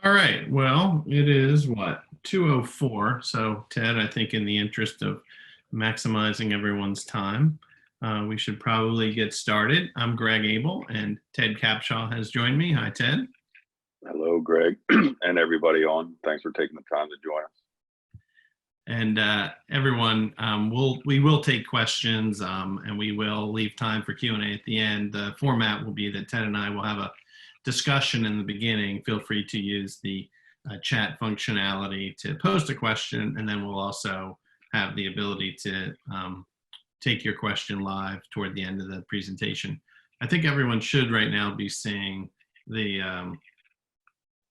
All right. Well, it is what, 2:04. So, Ted, I think in the interest of maximizing everyone's time, we should probably get started. I'm Greg Abel, and Ted Capshaw has joined me. Hi, Ted. Hello, Greg, and everybody on. Thanks for taking the time to join us. And everyone, we will take questions, and we will leave time for Q&A at the end. The format will be that Ted and I will have a discussion in the beginning. Feel free to use the chat functionality to post a question, and then we'll also have the ability to take your question live toward the end of the presentation. I think everyone should right now be seeing the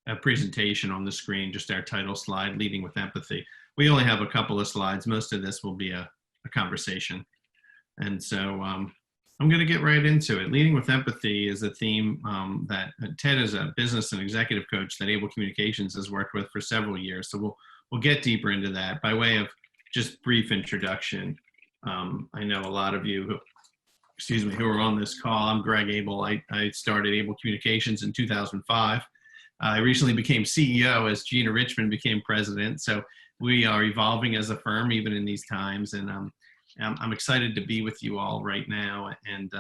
a presentation on the screen, just our title slide, Leading with Empathy. We only have a couple of slides. Most of this will be a conversation. And so I'm going to get right into it. Leading with Empathy is a theme that Ted is a business and executive coach that Able Communications has worked with for several years. So we'll get deeper into that. By way of just brief introduction, I know a lot of you who are on this call. I'm Greg Abel. I started Able Communications in 2005. I recently became CEO as Gina Richmond became president. So we are evolving as a firm even in these times. And I'm excited to be with you all right now. And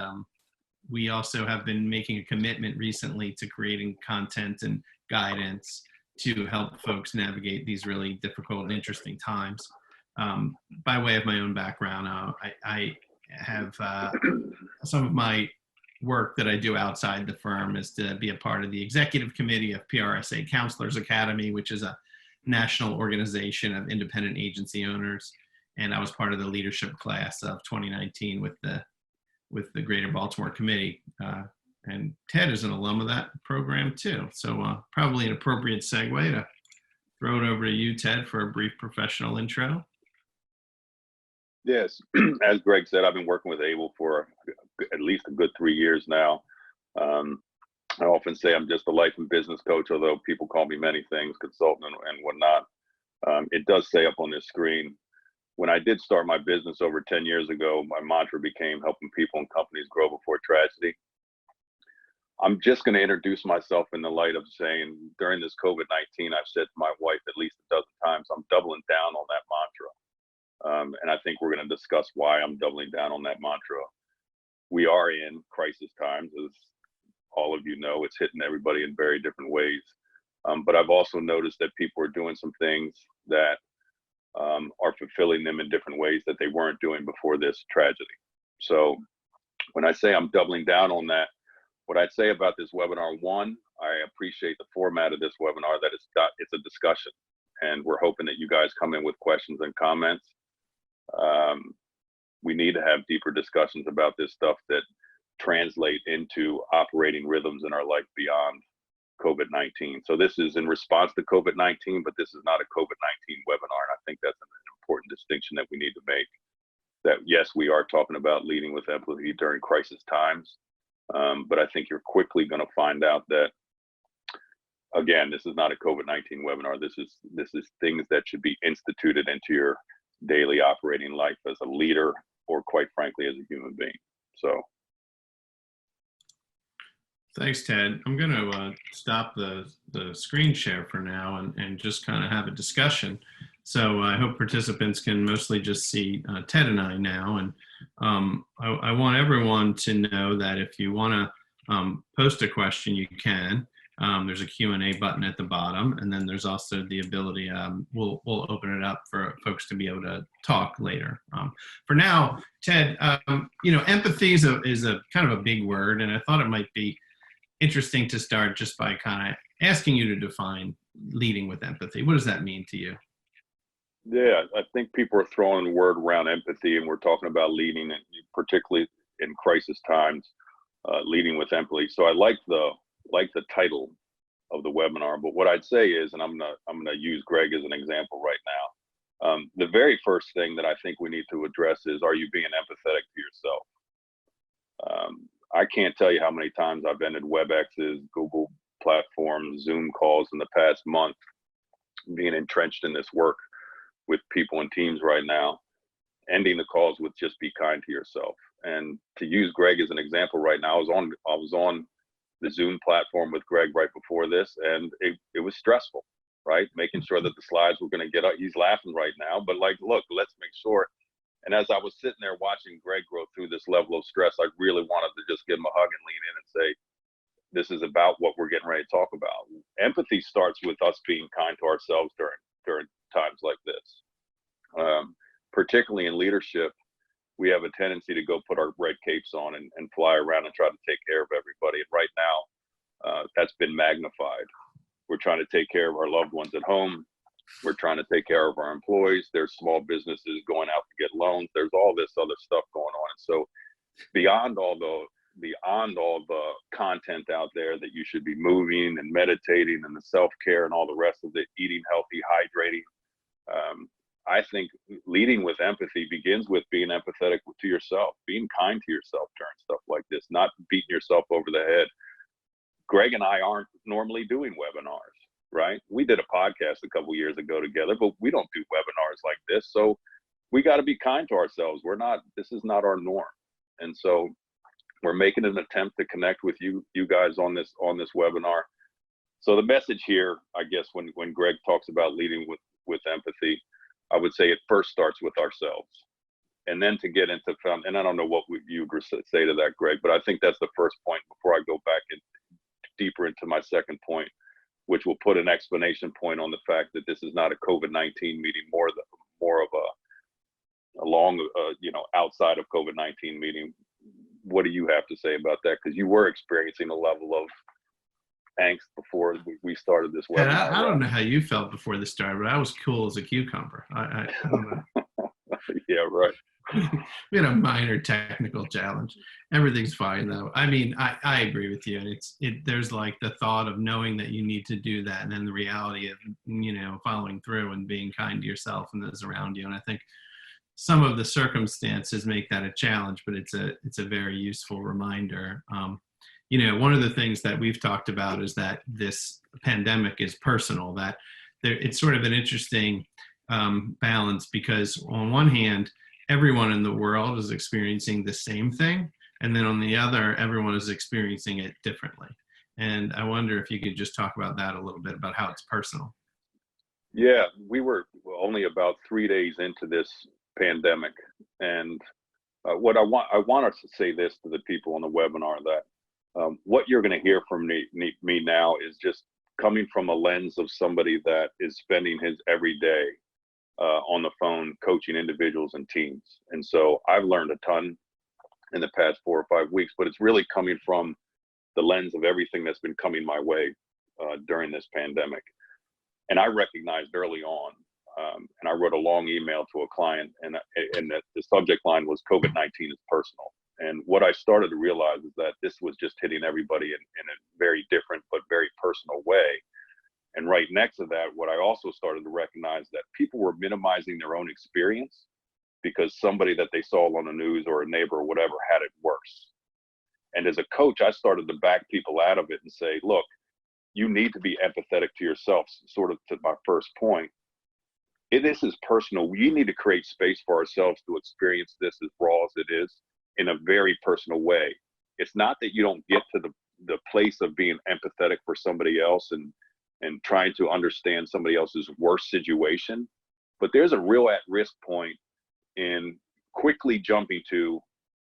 we also have been making a commitment recently to creating content and guidance to help folks navigate these really difficult and interesting times. By way of my own background, I have some of my work that I do outside the firm is to be a part of the executive committee of PRSA Counselors Academy, which is a national organization of independent agency owners. And I was part of the leadership class of 2019 with the Greater Baltimore Committee. And Ted is an alum of that program too. So probably an appropriate segue to throw it over to you, Ted, for a brief professional intro. Yes, as Greg said, I've been working with Able for at least a good 3 years now. I often say I'm just a life and business coach, although people call me many things, consultant and whatnot. It does say up on this screen, when I did start my business over 10 years ago, my mantra became helping people and companies grow before tragedy. I'm just going to introduce myself in the light of saying during this COVID-19, I've said to my wife at least a dozen times, I'm doubling down on that mantra. And I think we're going to discuss why I'm doubling down on that mantra. We are in crisis times, as all of you know. It's hitting everybody in very different ways. But I've also noticed that people are doing some things that are fulfilling them in different ways that they weren't doing before this tragedy. So when I say I'm doubling down on that, what I'd say about this webinar, one, I appreciate the format of this webinar, that it's a discussion. And we're hoping that you guys come in with questions and comments. We need to have deeper discussions about this stuff that translate into operating rhythms in our life beyond COVID-19. So this is in response to COVID-19, but this is not a COVID-19 webinar. And I think that's an important distinction that we need to make. That yes, we are talking about leading with empathy during crisis times, but I think you're quickly going to find out that, again, this is not a COVID-19 webinar. This is things that should be instituted into your daily operating life as a leader, or quite frankly, as a human being. So. Thanks, Ted. I'm going to stop the screen share for now and just kind of have a discussion. So I hope participants can mostly just see Ted and I now. And I want everyone to know that if you want to post a question, you can. There's a Q&A button at the bottom, and then there's also the ability, we'll open it up for folks to be able to talk later. For now, Ted, empathy is a kind of a big word, and I thought it might be interesting to start just by kind of asking you to define leading with empathy. What does that mean to you? Yeah, I think people are throwing the word around empathy, and we're talking about leading, particularly in crisis times, leading with empathy. So I like the title of the webinar, but what I'd say is, and I'm gonna use Greg as an example right now. The very first thing that I think we need to address is, are you being empathetic to yourself? I can't tell you how many times I've ended WebExes, Google platforms, Zoom calls in the past month, being entrenched in this work with people and teams right now, ending the calls with just be kind to yourself. And to use Greg as an example right now, I was on the Zoom platform with Greg right before this, and it was stressful, right? Making sure that the slides were going to get up. He's laughing right now, but like, look, let's make sure. And as I was sitting there watching Greg grow through this level of stress, I really wanted to just give him a hug and lean in and say, this is about what we're getting ready to talk about. Empathy starts with us being kind to ourselves during times like this. Particularly in leadership, we have a tendency to go put our red capes on and fly around and try to take care of everybody. And right now, that's been magnified. We're trying to take care of our loved ones at home. We're trying to take care of our employees. There's small businesses going out to get loans. There's all this other stuff going on. And so beyond all the content out there that you should be moving and meditating and the self-care and all the rest of it, eating healthy, hydrating, I think leading with empathy begins with being empathetic to yourself, being kind to yourself during stuff like this, not beating yourself over the head. Greg and I aren't normally doing webinars, right? We did a podcast a couple years ago together, but we don't do webinars like this. So we got to be kind to ourselves. This is not our norm. And so we're making an attempt to connect with you guys on this webinar. So the message here, I guess, when Greg talks about leading with empathy, I would say it first starts with ourselves. And then to get into, and I don't know what you would say to that, Greg, but I think that's the first point before I go back in deeper into my second point, which will put an explanation point on the fact that this is not a COVID-19 meeting, more of a long, outside of COVID-19 meeting. What do you have to say about that? Because you were experiencing a level of angst before we started this webinar. Yeah, I don't know how you felt before this started, but I was cool as a cucumber. I don't know. Yeah, right. We had a minor technical challenge. Everything's fine though. I mean, I agree with you. And there's like the thought of knowing that you need to do that, and then the reality of, following through and being kind to yourself and those around you. And I think some of the circumstances make that a challenge, but it's a very useful reminder. One of the things that we've talked about is that this pandemic is personal, that it's sort of an interesting balance, because on one hand, everyone in the world is experiencing the same thing. And then on the other, everyone is experiencing it differently. And I wonder if you could just talk about that a little bit, about how it's personal. Yeah, we were only about 3 days into this pandemic. And what I want us to say this to the people on the webinar, that what you're going to hear from me now is just coming from a lens of somebody that is spending his every day on the phone coaching individuals and teams. And so I've learned a ton in the past 4 or 5 weeks, but it's really coming from the lens of everything that's been coming my way during this pandemic. And I recognized early on, and I wrote a long email to a client, and the subject line was COVID-19 is personal. And what I started to realize is that this was just hitting everybody in a very different but very personal way. And right next to that, what I also started to recognize, that people were minimizing their own experience because somebody that they saw on the news or a neighbor or whatever had it worse. And as a coach, I started to back people out of it and say, look, you need to be empathetic to yourself, sort of to my first point. This is personal. We need to create space for ourselves to experience this as raw as it is, in a very personal way. It's not that you don't get to the place of being empathetic for somebody else and trying to understand somebody else's worst situation, but there's a real at-risk point in quickly jumping to,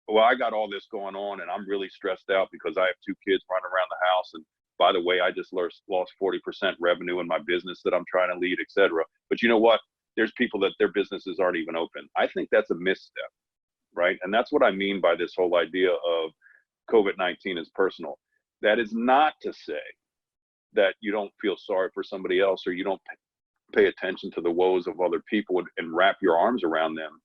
well, I got all this going on and I'm really stressed out because I have 2 kids running around the house, and by the way, I just lost 40% revenue in my business that I'm trying to lead, etc. But you know what? There's people that their businesses aren't even open. I think that's a misstep, right? And that's what I mean by this whole idea of COVID-19 is personal. That is not to say that you don't feel sorry for somebody else, or you don't pay attention to the woes of other people and wrap your arms around them.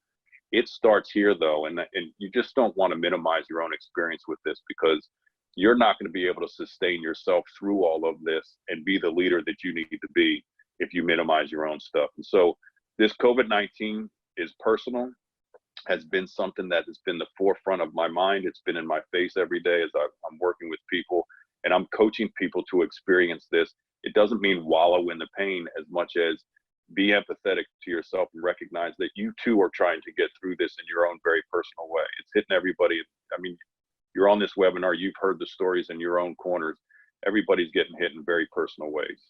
It starts here though, and you just don't want to minimize your own experience with this, because you're not going to be able to sustain yourself through all of this and be the leader that you need to be if you minimize your own stuff. And so this COVID-19 is personal has been something that has been the forefront of my mind. It's been in my face every day as I'm working with people, and I'm coaching people to experience this. It doesn't mean wallow in the pain as much as be empathetic to yourself and recognize that you too are trying to get through this in your own very personal way. It's hitting everybody. I mean, you're on this webinar, you've heard the stories in your own corners. Everybody's getting hit in very personal ways.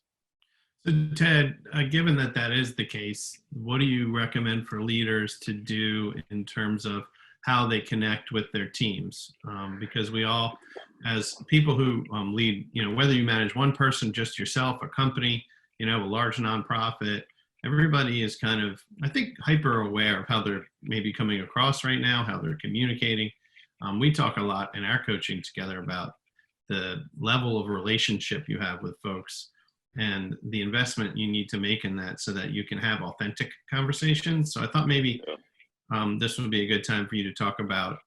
So Ted, given that that is the case, what do you recommend for leaders to do in terms of how they connect with their teams? Because we all, as people who lead, whether you manage one person, just yourself, a company, a large nonprofit, everybody is kind of, I think, hyper aware of how they're maybe coming across right now, how they're communicating. We talk a lot in our coaching together about the level of relationship you have with folks and the investment you need to make in that so that you can have authentic conversations. So I thought maybe this would be a good time for you to talk about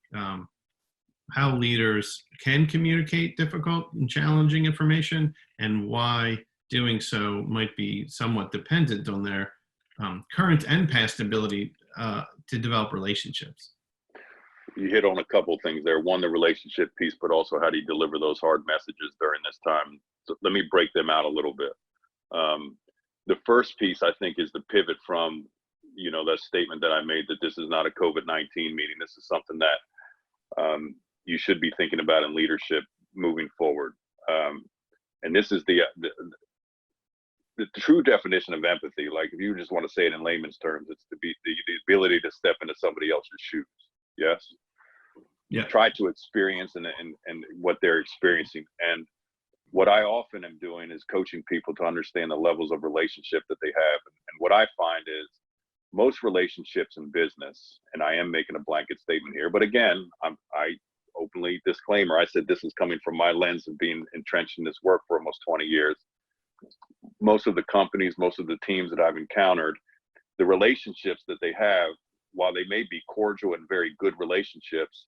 how leaders can communicate difficult and challenging information and why doing so might be somewhat dependent on their current and past ability to develop relationships. You hit on a couple of things there. One, the relationship piece, but also how do you deliver those hard messages during this time? So let me break them out a little bit. The first piece, I think, is the pivot from, that statement that I made that this is not a COVID-19 meeting. This is something that you should be thinking about in leadership moving forward. And this is the true definition of empathy. Like, if you just want to say it in layman's terms, it's the ability to step into somebody else's shoes. Yes. Yeah. Try to experience and what they're experiencing. And what I often am doing is coaching people to understand the levels of relationship that they have. And what I find is most relationships in business, and I am making a blanket statement here, but again, I openly disclaimer, I said this is coming from my lens of being entrenched in this work for almost 20 years. Most of the companies, most of the teams that I've encountered, the relationships that they have, while they may be cordial and very good relationships,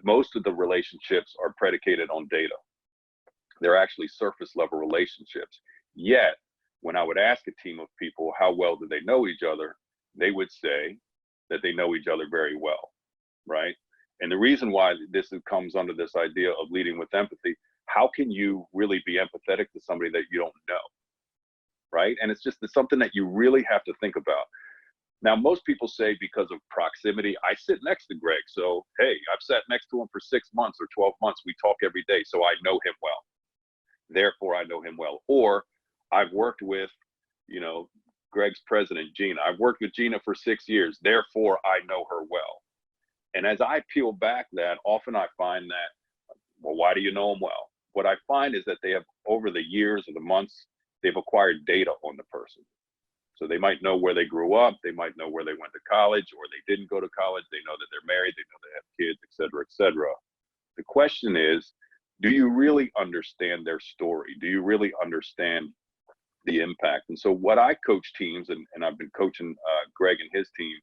most of the relationships are predicated on data. They're actually surface level relationships. Yet, when I would ask a team of people how well do they know each other, they would say that they know each other very well, right? And the reason why this comes under this idea of leading with empathy, how can you really be empathetic to somebody that you don't know, right? And it's something that you really have to think about. Now, most people say because of proximity, I sit next to Greg. So, hey, I've sat next to him for 6 months or 12 months. We talk every day, so I know him well. Therefore, I know him well. Or I've worked with, Greg's president, Gina. I've worked with Gina for 6 years. Therefore, I know her well. And as I peel back that, often I find that, well, why do you know him well? What I find is that they have, over the years or the months, they've acquired data on the person. So they might know where they grew up, they might know where they went to college, or they didn't go to college, they know that they're married, they know they have kids, et cetera, et cetera. The question is, do you really understand their story? Do you really understand the impact? And so what I coach teams, and I've been coaching Greg and his team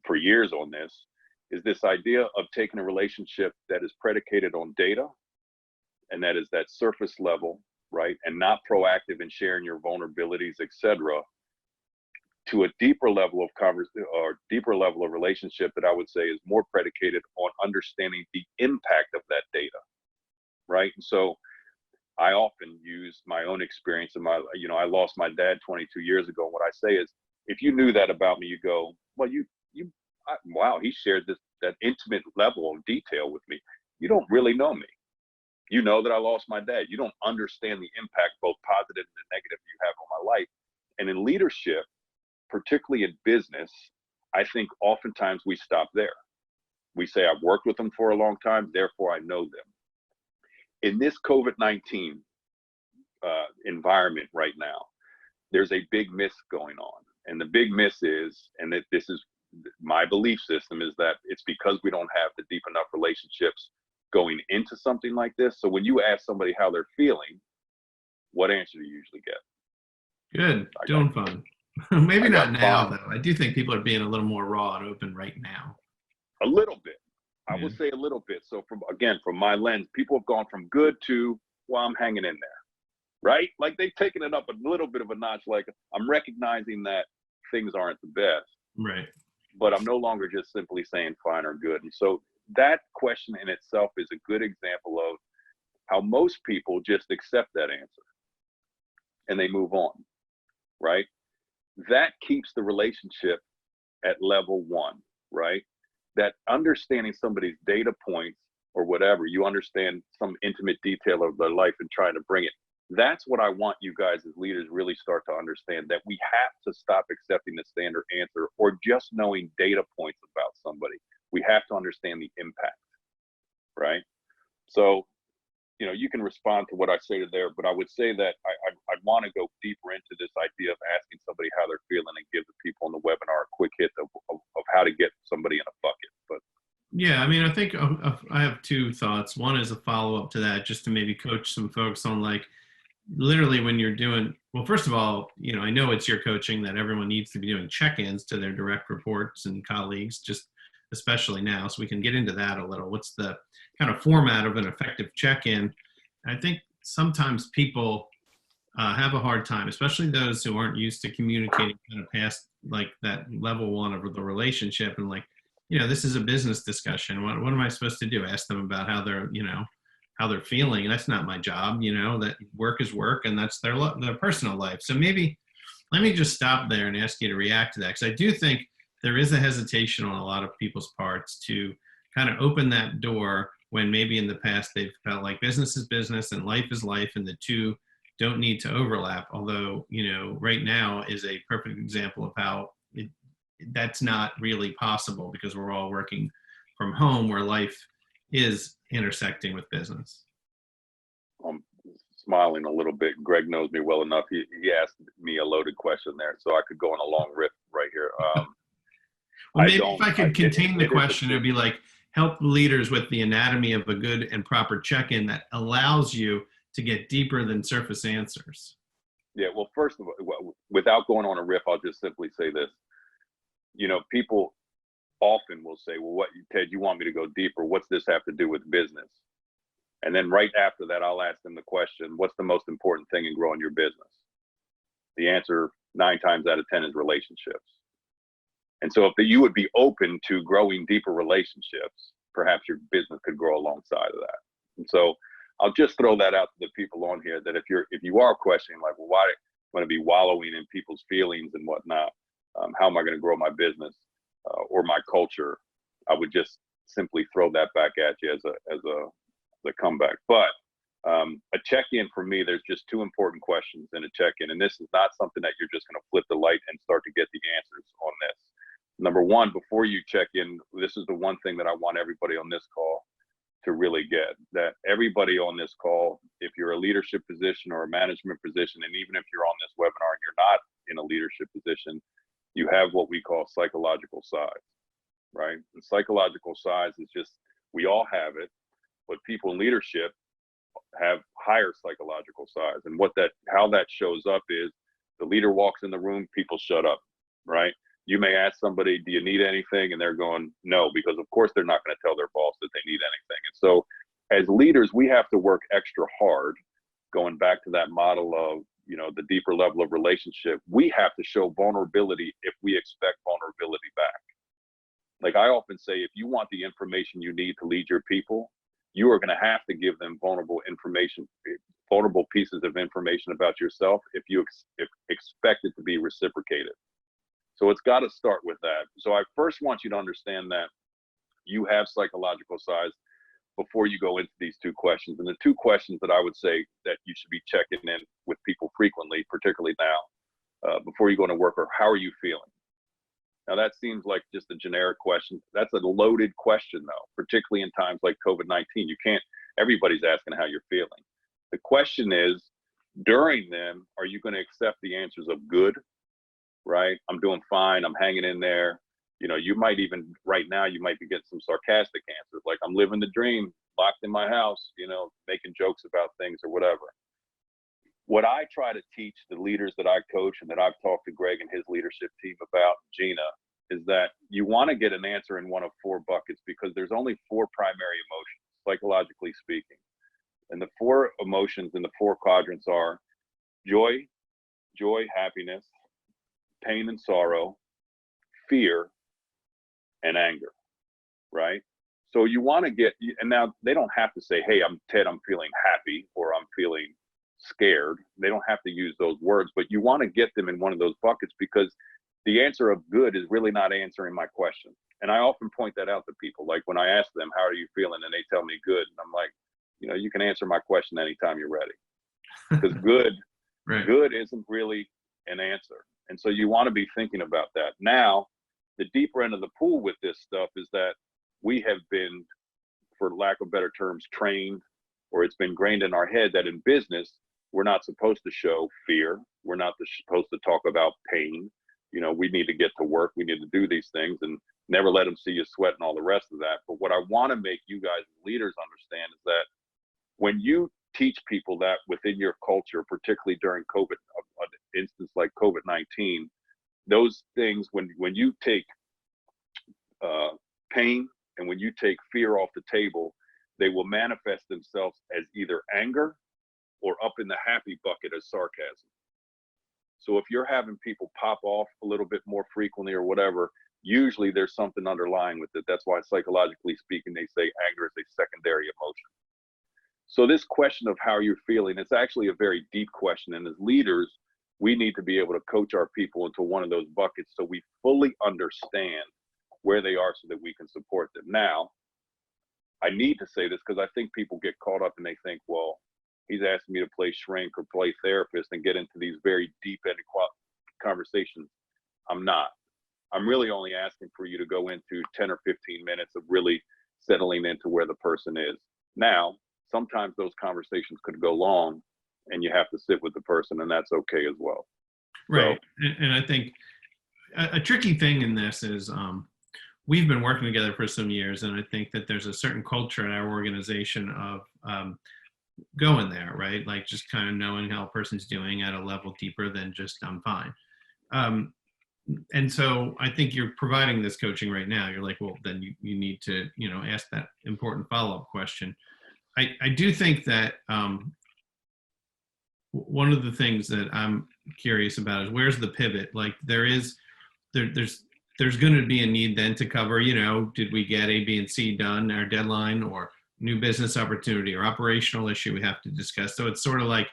for years on this, is this idea of taking a relationship that is predicated on data, and that is that surface level, right, and not proactive in sharing your vulnerabilities, et cetera, to a deeper level of conversation or deeper level of relationship that I would say is more predicated on understanding the impact of that data, right? And so I often use my own experience in I lost my dad 22 years ago. And what I say is, if you knew that about me, you go, well, wow, he shared that intimate level of detail with me. You don't really know me. You know that I lost my dad. You don't understand the impact, both positive and negative, you have on my life. And in leadership, particularly in business, I think oftentimes we stop there. We say, I've worked with them for a long time, therefore I know them. In this COVID-19 environment right now, there's a big miss going on. And the big miss is, and this is my belief system, is that it's because we don't have the deep enough relationships going into something like this. So when you ask somebody how they're feeling, what answer do you usually get? Good, doing fine. Maybe not now, though. I do think people are being a little more raw and open right now. A little bit. I would say a little bit. So from my lens, people have gone from good to, well, I'm hanging in there, right? Like they've taken it up a little bit of a notch. Like, I'm recognizing that things aren't the best, right? But I'm no longer just simply saying fine or good. And so that question in itself is a good example of how most people just accept that answer and they move on, right? That keeps the relationship at level one, right? That understanding somebody's data points or whatever. You understand some intimate detail of their life and trying to bring it. That's what I want you guys as leaders really start to understand, that we have to stop accepting the standard answer or just knowing data points about somebody. We have to understand the impact, right? So, you know, you can respond to what I say to there, but I would say that I want to go deeper into this idea of asking somebody how they're feeling and give the people in the webinar a quick hit of how to get somebody in a bucket. But Yeah, I mean, I think I have two thoughts. One is a follow up to that, just to maybe coach some folks on, like, literally when you're doing, well, first of all, you know, I know it's your coaching that everyone needs to be doing check-ins to their direct reports and colleagues, just especially now. So we can get into that a little. What's the kind of format of an effective check-in? I think sometimes people have a hard time, especially those who aren't used to communicating kind of past like that level one of the relationship. And like, you know, this is a business discussion. What am I supposed to do? Ask them about how they're, you know, how they're feeling. That's not my job. You know, that work is work, and that's their personal life. So maybe let me just stop there and ask you to react to that, because I do think there is a hesitation on a lot of people's parts to kind of open that door when maybe in the past they've felt like business is business and life is life, and the two don't need to overlap. Although, you know, right now is a perfect example of how that's not really possible, because we're all working from home where life is intersecting with business. I'm smiling a little bit. Greg knows me well enough. He asked me a loaded question there, so I could go on a long riff right here. Well, maybe if I could contain the question, it'd be like, help leaders with the anatomy of a good and proper check-in that allows you to get deeper than surface answers. Yeah, well, first of all, without going on a riff, I'll just simply say this. You know, people often will say, well, what, Ted, you want me to go deeper? What's this have to do with business? And then right after that, I'll ask them the question, what's the most important thing in growing your business? The answer 9 times out of 10 is relationships. And so if you would be open to growing deeper relationships, perhaps your business could grow alongside of that. And so I'll just throw that out to the people on here, that if you are questioning, like, well, why am I going to be wallowing in people's feelings and whatnot? How am I going to grow my business or my culture? I would just simply throw that back at you as a comeback. But a check-in for me, there's just 2 important questions in a check-in, and this is not something that you're just going to flip the light and start to get the answers on this. Number one, before you check in, this is the one thing that I want everybody on this call to really get, that everybody on this call, if you're a leadership position or a management position, and even if you're on this webinar and you're not in a leadership position, you have what we call psychological size, right? And psychological size is just, we all have it, but people in leadership have higher psychological size. And how that shows up is the leader walks in the room, people shut up, right? You may ask somebody, do you need anything? And they're going, no, because of course they're not going to tell their boss that they need anything. And so as leaders, we have to work extra hard, going back to that model of, you know, the deeper level of relationship. We have to show vulnerability if we expect vulnerability back. Like I often say, if you want the information you need to lead your people, you are going to have to give them vulnerable pieces of information about yourself if you expect it to be reciprocated. So it's got to start with that. So I first want you to understand that you have psychological size before you go into these 2 questions. And the 2 questions that I would say that you should be checking in with people frequently, particularly now, before you go into work, are how are you feeling? Now that seems like just a generic question. That's a loaded question though, particularly in times like COVID-19. Everybody's asking how you're feeling. The question is, during them, are you going to accept the answers of good, right? I'm doing fine, I'm hanging in there. You know, you might even, right now, you might be getting some sarcastic answers, like I'm living the dream, locked in my house, you know, making jokes about things or whatever. What I try to teach the leaders that I coach and that I've talked to Greg and his leadership team about, Gina, is that you want to get an answer in one of 4 buckets, because there's only 4 primary emotions, psychologically speaking. And the 4 emotions in the 4 quadrants are joy, happiness, pain and sorrow, fear, and anger, right? So you want to get, and now they don't have to say, hey, I'm feeling happy, or I'm feeling scared. They don't have to use those words, but you want to get them in one of those buckets, because the answer of good is really not answering my question. And I often point that out to people. Like when I ask them, how are you feeling? And they tell me good. And I'm like, you can answer my question anytime you're ready. Because Right. good isn't really an answer. And so you want to be thinking about that. Now, the deeper end of the pool with this stuff is that we have been, for lack of better terms, trained, or it's been ingrained in our head that in business, we're not supposed to show fear. We're not supposed to talk about pain. We need to get to work. We need to do these things and never let them see you sweat and all the rest of that. But what I want to make you guys leaders understand is that when you teach people that within your culture, particularly during COVID, an instance like COVID-19, those things, when you take pain and when you take fear off the table, they will manifest themselves as either anger or up in the happy bucket as sarcasm. So if you're having people pop off a little bit more frequently or whatever, usually there's something underlying with it. That's why psychologically speaking, they say anger is a secondary emotion. So this question of how you're feeling, it's actually a very deep question. And as leaders, we need to be able to coach our people into one of those buckets so we fully understand where they are so that we can support them. Now, I need to say this because I think people get caught up and they think, well, he's asking me to play shrink or play therapist and get into these very deep-ended conversations. I'm not. I'm really only asking for you to go into 10 or 15 minutes of really settling into where the person is. Now, sometimes those conversations could go long and you have to sit with the person, and that's okay as well. Right. So, and I think a tricky thing in this is we've been working together for some years, and I think that there's a certain culture in our organization of going there, right? Like just kind of knowing how a person's doing at a level deeper than just I'm fine. And so I think you're providing this coaching right now. You're like, well, then you need to, ask that important follow-up question. I do think that one of the things that I'm curious about is where's the pivot? Like there's going to be a need then to cover, did we get A, B, and C done, our deadline, or new business opportunity or operational issue we have to discuss. So it's sort of like,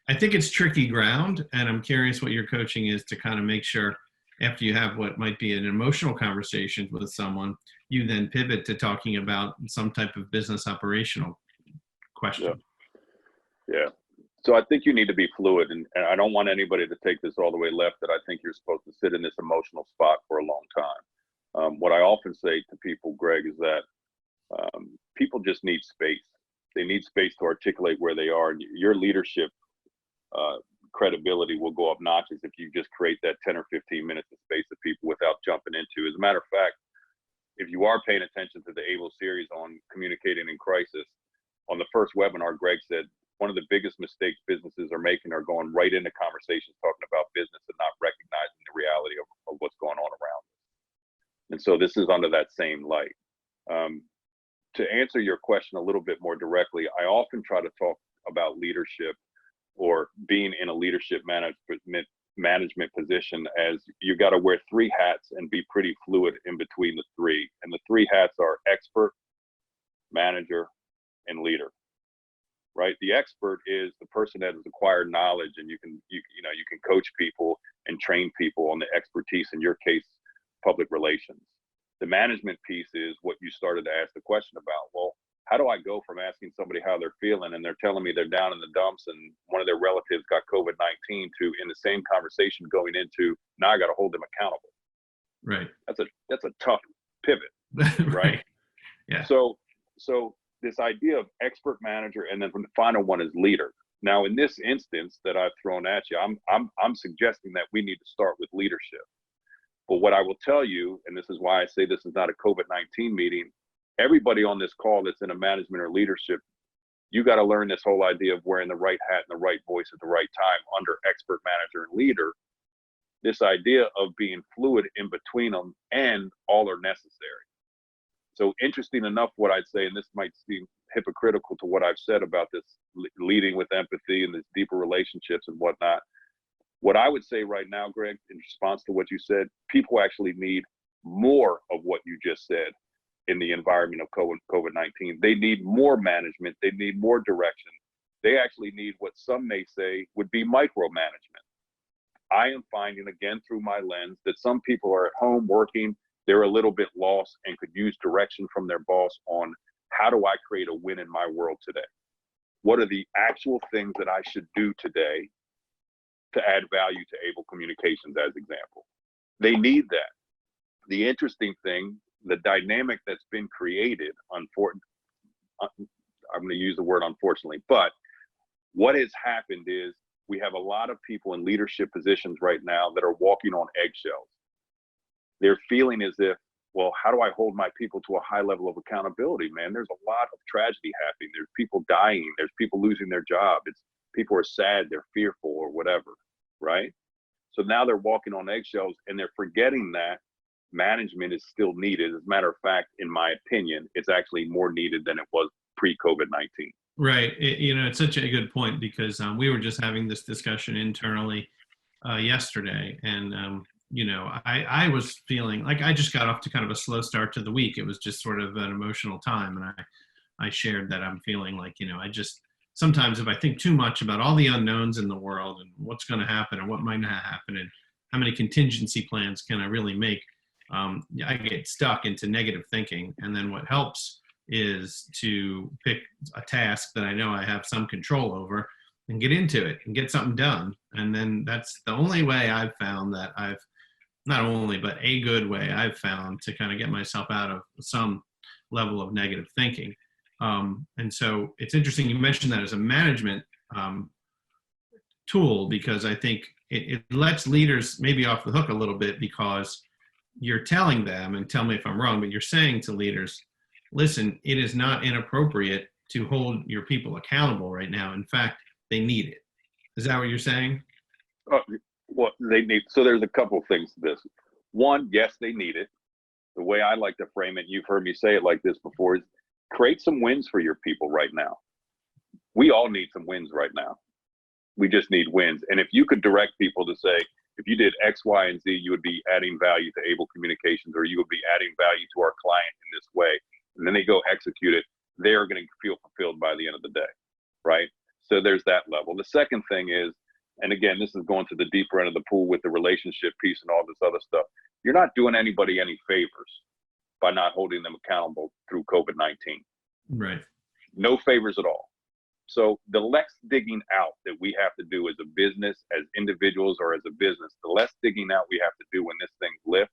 I think it's tricky ground, and I'm curious what your coaching is to kind of make sure after you have what might be an emotional conversation with someone, you then pivot to talking about some type of business operational question. Yeah. So I think you need to be fluid, and I don't want anybody to take this all the way left, that I think you're supposed to sit in this emotional spot for a long time. What I often say to people, Greg, is that people just need space. They need space to articulate where they are. And your leadership credibility will go up notches if you just create that 10 or 15 minutes of space of people without jumping into. As a matter of fact, if you are paying attention to the ABLE series on communicating in crisis, on the first webinar, Greg said one of the biggest mistakes businesses are making are going right into conversations talking about business and not recognizing the reality of what's going on around them. And so this is under that same light. To answer your question a little bit more directly, I often try to talk about leadership or being in a leadership management position as you got to wear three hats and be pretty fluid in between the three. And the three hats are expert, manager, and leader. Right? The expert is the person that has acquired knowledge, and you can coach people and train people on the expertise, in your case, public relations. The management piece is what you started to ask the question about. Well, how do I go from asking somebody how they're feeling and they're telling me they're down in the dumps and one of their relatives got COVID-19 to, in the same conversation, going into, now I got to hold them accountable. Right. That's a tough pivot, right? Yeah. So this idea of expert, manager, and then the final one is leader. Now, in this instance that I've thrown at you, I'm suggesting that we need to start with leadership. But what I will tell you, and this is why I say this is not a COVID-19 meeting, everybody on this call that's in a management or leadership, you got to learn this whole idea of wearing the right hat and the right voice at the right time under expert, manager, and leader. This idea of being fluid in between them, and all are necessary. So interesting enough, what I'd say, and this might seem hypocritical to what I've said about this leading with empathy and this deeper relationships and whatnot. What I would say right now, Greg, in response to what you said, people actually need more of what you just said in the environment of COVID-19. They need more management. They need more direction. They actually need what some may say would be micromanagement. I am finding, again, through my lens, that some people are at home working, they're a little bit lost and could use direction from their boss on how do I create a win in my world today? What are the actual things that I should do today to add value to Able Communications, as example? They need that. The interesting thing, the dynamic that's been created, I'm going to use the word unfortunately, but what has happened is we have a lot of people in leadership positions right now that are walking on eggshells. They're feeling as if, well, how do I hold my people to a high level of accountability, man? There's a lot of tragedy happening. There's people dying. There's people losing their job. People are sad, they're fearful or whatever, right? So now they're walking on eggshells and they're forgetting that management is still needed. As a matter of fact, in my opinion, it's actually more needed than it was pre-COVID-19. Right. It's such a good point because we were just having this discussion internally yesterday, and I was feeling like I just got off to kind of a slow start to the week. It was just sort of an emotional time, and I shared that I'm feeling like I just sometimes if I think too much about all the unknowns in the world and what's going to happen and what might not happen and how many contingency plans can I really make, I get stuck into negative thinking. And then what helps is to pick a task that I know I have some control over and get into it and get something done. And then that's the only way I've found that not only, but a good way I've found to kind of get myself out of some level of negative thinking. And so it's interesting you mentioned that as a management tool, because I think it lets leaders maybe off the hook a little bit, because you're telling them, and tell me if I'm wrong, but you're saying to leaders, listen, it is not inappropriate to hold your people accountable right now. In fact, they need it. Is that what you're saying? Well, they need, so there's a couple of things to this. One, yes, they need it. The way I like to frame it, you've heard me say it like this before, is create some wins for your people right now. We all need some wins right now. We just need wins. And if you could direct people to say, if you did X, Y, and Z, you would be adding value to Able Communications, or you would be adding value to our client in this way, and then they go execute it, they're going to feel fulfilled by the end of the day, right? So there's that level. The second thing is, and again, this is going to the deeper end of the pool with the relationship piece and all this other stuff. You're not doing anybody any favors by not holding them accountable through COVID-19. Right. No favors at all. So the less digging out that we have to do as a business, as individuals, or as a business, the less digging out we have to do when this thing lifts,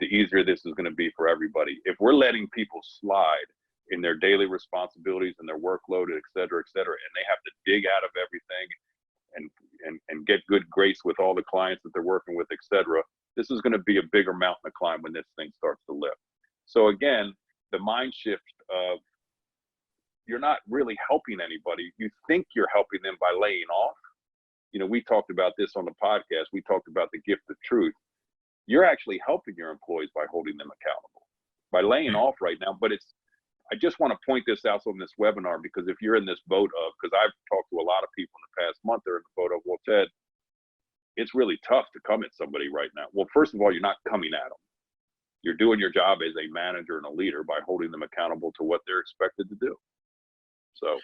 the easier this is going to be for everybody. If we're letting people slide in their daily responsibilities and their workload, et cetera, and they have to dig out of everything and get good grace with all the clients that they're working with, et cetera, this is going to be a bigger mountain to climb when this thing starts to lift. So again, the mind shift of, you're not really helping anybody. You think you're helping them by laying off. We talked about this on the podcast. We talked about the gift of truth. You're actually helping your employees by holding them accountable, by laying off right now. But I just want to point this out on this webinar, because if you're in this boat of, because I've talked to a lot of people in the past month, they're in the boat of, well, Ted, it's really tough to come at somebody right now. Well, first of all, you're not coming at them. You're doing your job as a manager and a leader by holding them accountable to what they're expected to do. So,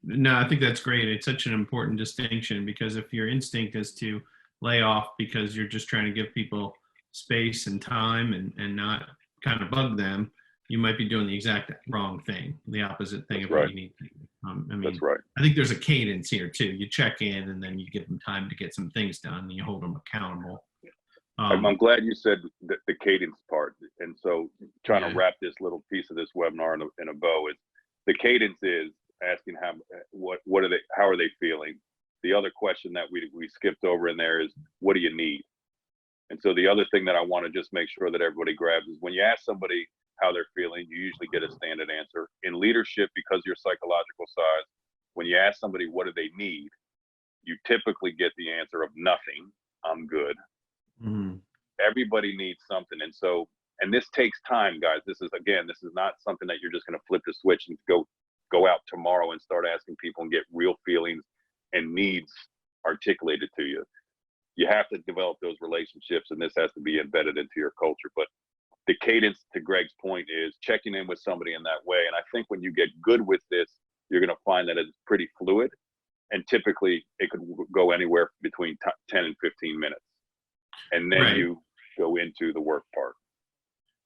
no, I think that's great. It's such an important distinction, because if your instinct is to lay off because you're just trying to give people space and time and not kind of bug them, you might be doing the exact wrong thing, the opposite thing. That's of what right. you need to do. I mean, that's right. I think there's a cadence here too. You check in and then you give them time to get some things done and you hold them accountable. I'm glad you said the cadence part. And so trying to wrap this little piece of this webinar in a bow is, the cadence is asking how are they feeling? The other question that we skipped over in there is, what do you need? And so the other thing that I want to just make sure that everybody grabs is, when you ask somebody how they're feeling, you usually get a standard answer. In leadership, because you're psychological size, when you ask somebody what do they need, you typically get the answer of nothing, I'm good. Mm-hmm. Everybody needs something. And so, and this takes time, guys. This is not something that you're just going to flip the switch and go out tomorrow and start asking people and get real feelings and needs articulated to you. You have to develop those relationships, and this has to be embedded into your culture. But the cadence, to Greg's point, is checking in with somebody in that way. And I think when you get good with this, you're going to find that it's pretty fluid, And typically it could go anywhere between 10 and 15 minutes. And then Right. you go into the work part.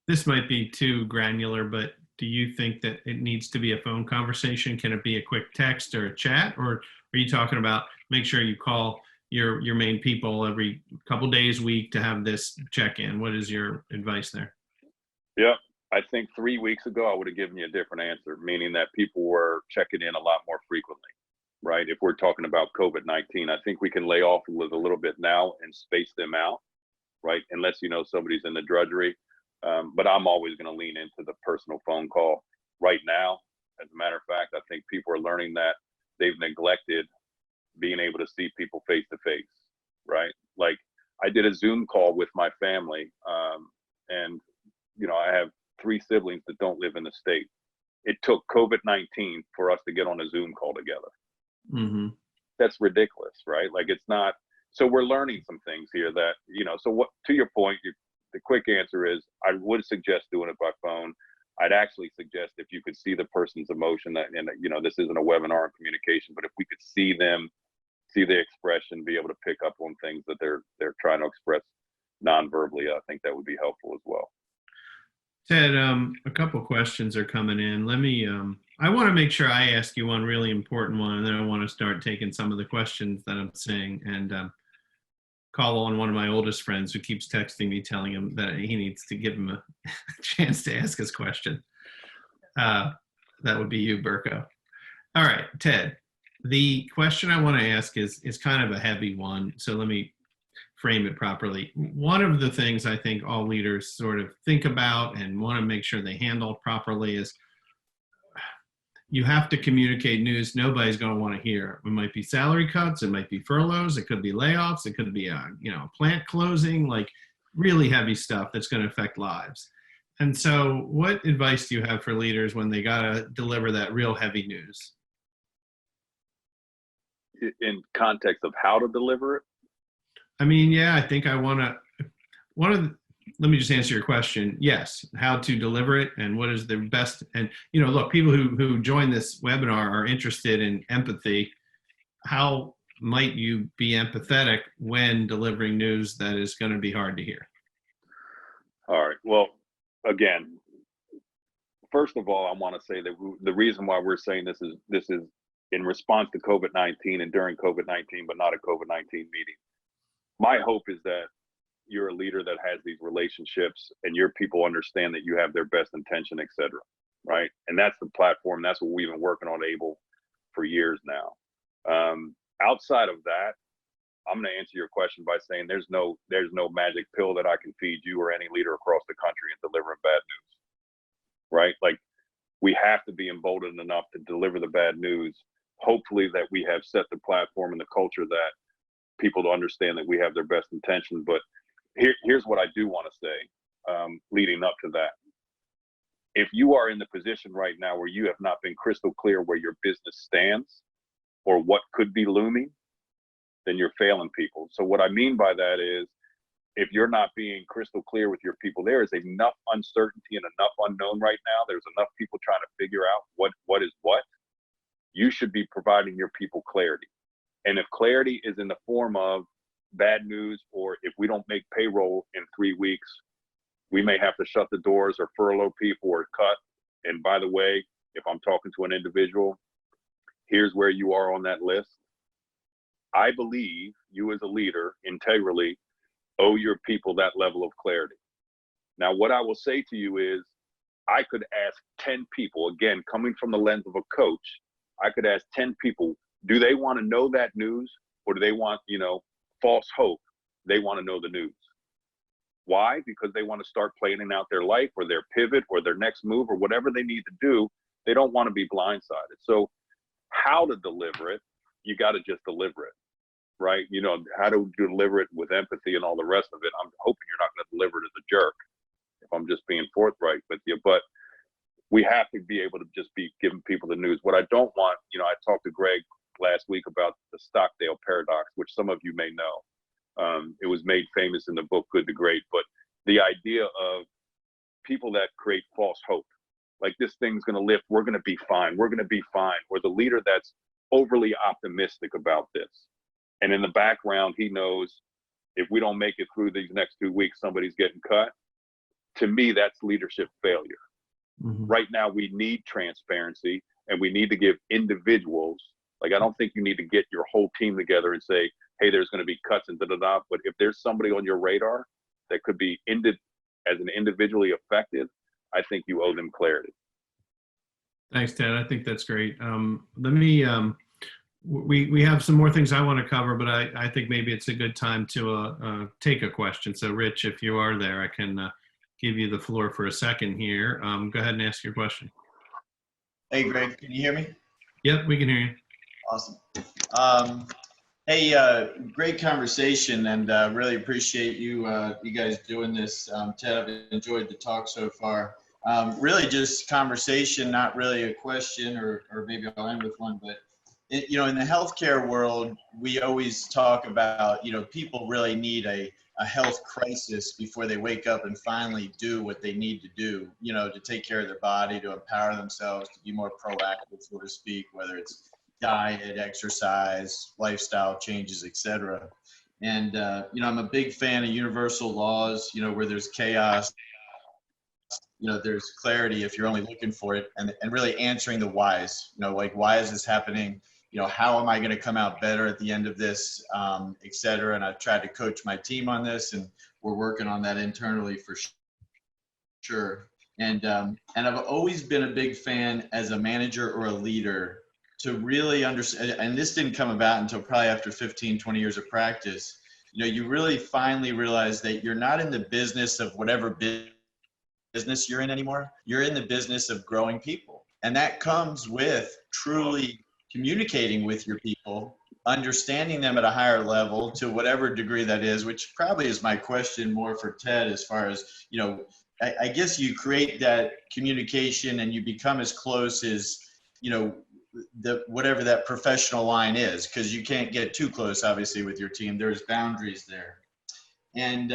This might be too granular, but do you think that it needs to be a phone conversation? Can it be a quick text or a chat, or are you talking about make sure you call your main people every couple days, week to have this check in? What is your advice there? Yeah. I think 3 weeks ago, I would have given you a different answer, meaning that people were checking in a lot more frequently, right? If we're talking about COVID-19, I think we can lay off with a little bit now and space them out, right? Unless, somebody's in the drudgery. But I'm always going to lean into the personal phone call right now. As a matter of fact, I think people are learning that they've neglected being able to see people face to face, right? Like I did a Zoom call with my family, and I have 3 siblings that don't live in the state. It took COVID-19 for us to get on a Zoom call together. Mm-hmm. That's ridiculous, right? Like it's not. So we're learning some things here that, so what, to your point, the quick answer is I would suggest doing it by phone. I'd actually suggest if you could see the person's emotion that, and this isn't a webinar on communication, but if we could see them, see the expression, be able to pick up on things that they're trying to express non-verbally, I think that would be helpful as well. Ted, a couple questions are coming in. Let me, I want to make sure I ask you one really important one, and then I want to start taking some of the questions that I'm seeing and call on one of my oldest friends who keeps texting me, telling him that he needs to give him a chance to ask his question. That would be you, Burko. All right, Ted, the question I want to ask is kind of a heavy one, so let me frame it properly. One of the things I think all leaders sort of think about and want to make sure they handle properly is you have to communicate news nobody's going to want to hear. It might be salary cuts, it might be furloughs, it could be layoffs, it could be a plant closing, like really heavy stuff that's going to affect lives. And so what advice do you have for leaders when they got to deliver that real heavy news? In context of how to deliver it? I mean, yeah, I think I want to, let me just answer your question. Yes, how to deliver it and what is the best. And, look, people who join this webinar are interested in empathy. How might you be empathetic when delivering news that is going to be hard to hear? All right. Well, again, first of all, I want to say that the reason why we're saying this is in response to COVID-19 and during COVID-19, but not a COVID-19 meeting. My hope is that you're a leader that has these relationships and your people understand that you have their best intention, et cetera, right? And that's the platform. That's what we've been working on ABLE for years now. Outside of that, I'm going to answer your question by saying there's no magic pill that I can feed you or any leader across the country in delivering bad news, right? Like we have to be emboldened enough to deliver the bad news. Hopefully that we have set the platform and the culture that people to understand that we have their best intention. But here's what I do want to say, leading up to that. If you are in the position right now where you have not been crystal clear where your business stands or what could be looming, then you're failing people. So what I mean by that is, if you're not being crystal clear with your people, there is enough uncertainty and enough unknown right now. There's enough people trying to figure out what is what. You should be providing your people clarity. And if clarity is in the form of bad news, or if we don't make payroll in 3 weeks, we may have to shut the doors or furlough people or cut. And by the way, if I'm talking to an individual, here's where you are on that list. I believe you as a leader integrally owe your people that level of clarity. Now, what I will say to you is I could ask 10 people, again, coming from the lens of a coach, I could ask 10 people, do they want to know that news, or do they want, false hope? They want to know the news. Why? Because they want to start planning out their life or their pivot or their next move or whatever they need to do. They don't want to be blindsided. So how to deliver it, you got to just deliver it, right? How to deliver it with empathy and all the rest of it. I'm hoping you're not going to deliver it as a jerk, if I'm just being forthright with you. But we have to be able to just be giving people the news. What I don't want, I talked to Greg last week about the Stockdale paradox, which some of you may know. It was made famous in the book Good to Great, but the idea of people that create false hope, like this thing's going to lift, we're going to be fine, or the leader that's overly optimistic about this. And in the background, he knows if we don't make it through these next 2 weeks, somebody's getting cut. To me, that's leadership failure. Mhm. Right now, we need transparency, and we need to give individuals, like, I don't think you need to get your whole team together and say, hey, there's going to be cuts and da-da-da. But if there's somebody on your radar that could be as an individually affected, I think you owe them clarity. Thanks, Ted. I think that's great. Let me, we have some more things I want to cover, but I think maybe it's a good time to take a question. So Rich, if you are there, I can give you the floor for a second here. Go ahead and ask your question. Hey, Greg, can you hear me? Yep, we can hear you. Awesome. Hey, great conversation, and really appreciate you guys doing this. Ted, I've enjoyed the talk so far. Really just conversation, not really a question, or maybe I'll end with one, but you know, in the healthcare world, we always talk about, you know, people really need a health crisis before they wake up and finally do what they need to do, you know, to take care of their body, to empower themselves, to be more proactive, so to speak, whether it's diet, exercise, lifestyle changes, etc. And, you know, I'm a big fan of universal laws, you know, where there's chaos, you know, there's clarity if you're only looking for it, and really answering the whys, you know, like, why is this happening? You know, how am I going to come out better at the end of this, et cetera. And I've tried to coach my team on this, and we're working on that internally for sure. And I've always been a big fan as a manager or a leader to really understand, and this didn't come about until probably after 15, 20 years of practice. You know, you really finally realize that you're not in the business of whatever business you're in anymore. You're in the business of growing people. And that comes with truly communicating with your people, understanding them at a higher level to whatever degree that is, which probably is my question more for Ted, as far as, you know, I guess you create that communication and you become as close as, you know, whatever that professional line is, because you can't get too close, obviously, with your team. There's boundaries there. And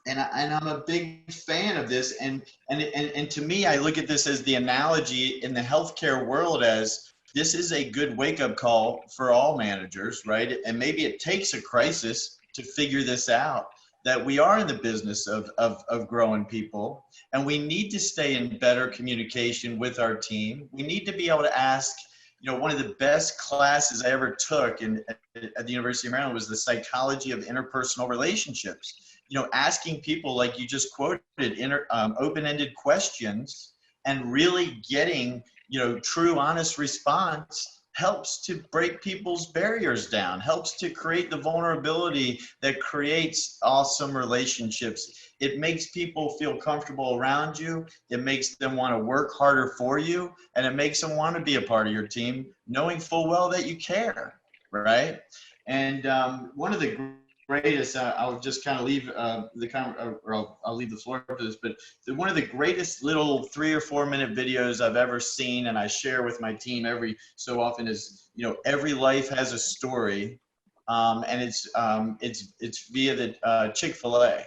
and I'm a big fan of this. And to me, I look at this as the analogy in the healthcare world as this is a good wake-up call for all managers, right? And maybe it takes a crisis to figure this out, that we are in the business of growing people, and we need to stay in better communication with our team. We need to be able to ask, you know, one of the best classes I ever took at the University of Maryland was the psychology of interpersonal relationships. You know, asking people, like you just quoted, open-ended questions, and really getting, you know, true, honest response helps to break people's barriers down, helps to create the vulnerability that creates awesome relationships. It makes people feel comfortable around you. It makes them want to work harder for you, and it makes them want to be a part of your team, knowing full well that you care, right? And one of the greatest, I'll just kind of leave I'll leave the floor for this, but one of the greatest little 3 or 4 minute videos I've ever seen, and I share with my team every so often, is, you know, Every Life Has a Story, and it's via the Chick-fil-A,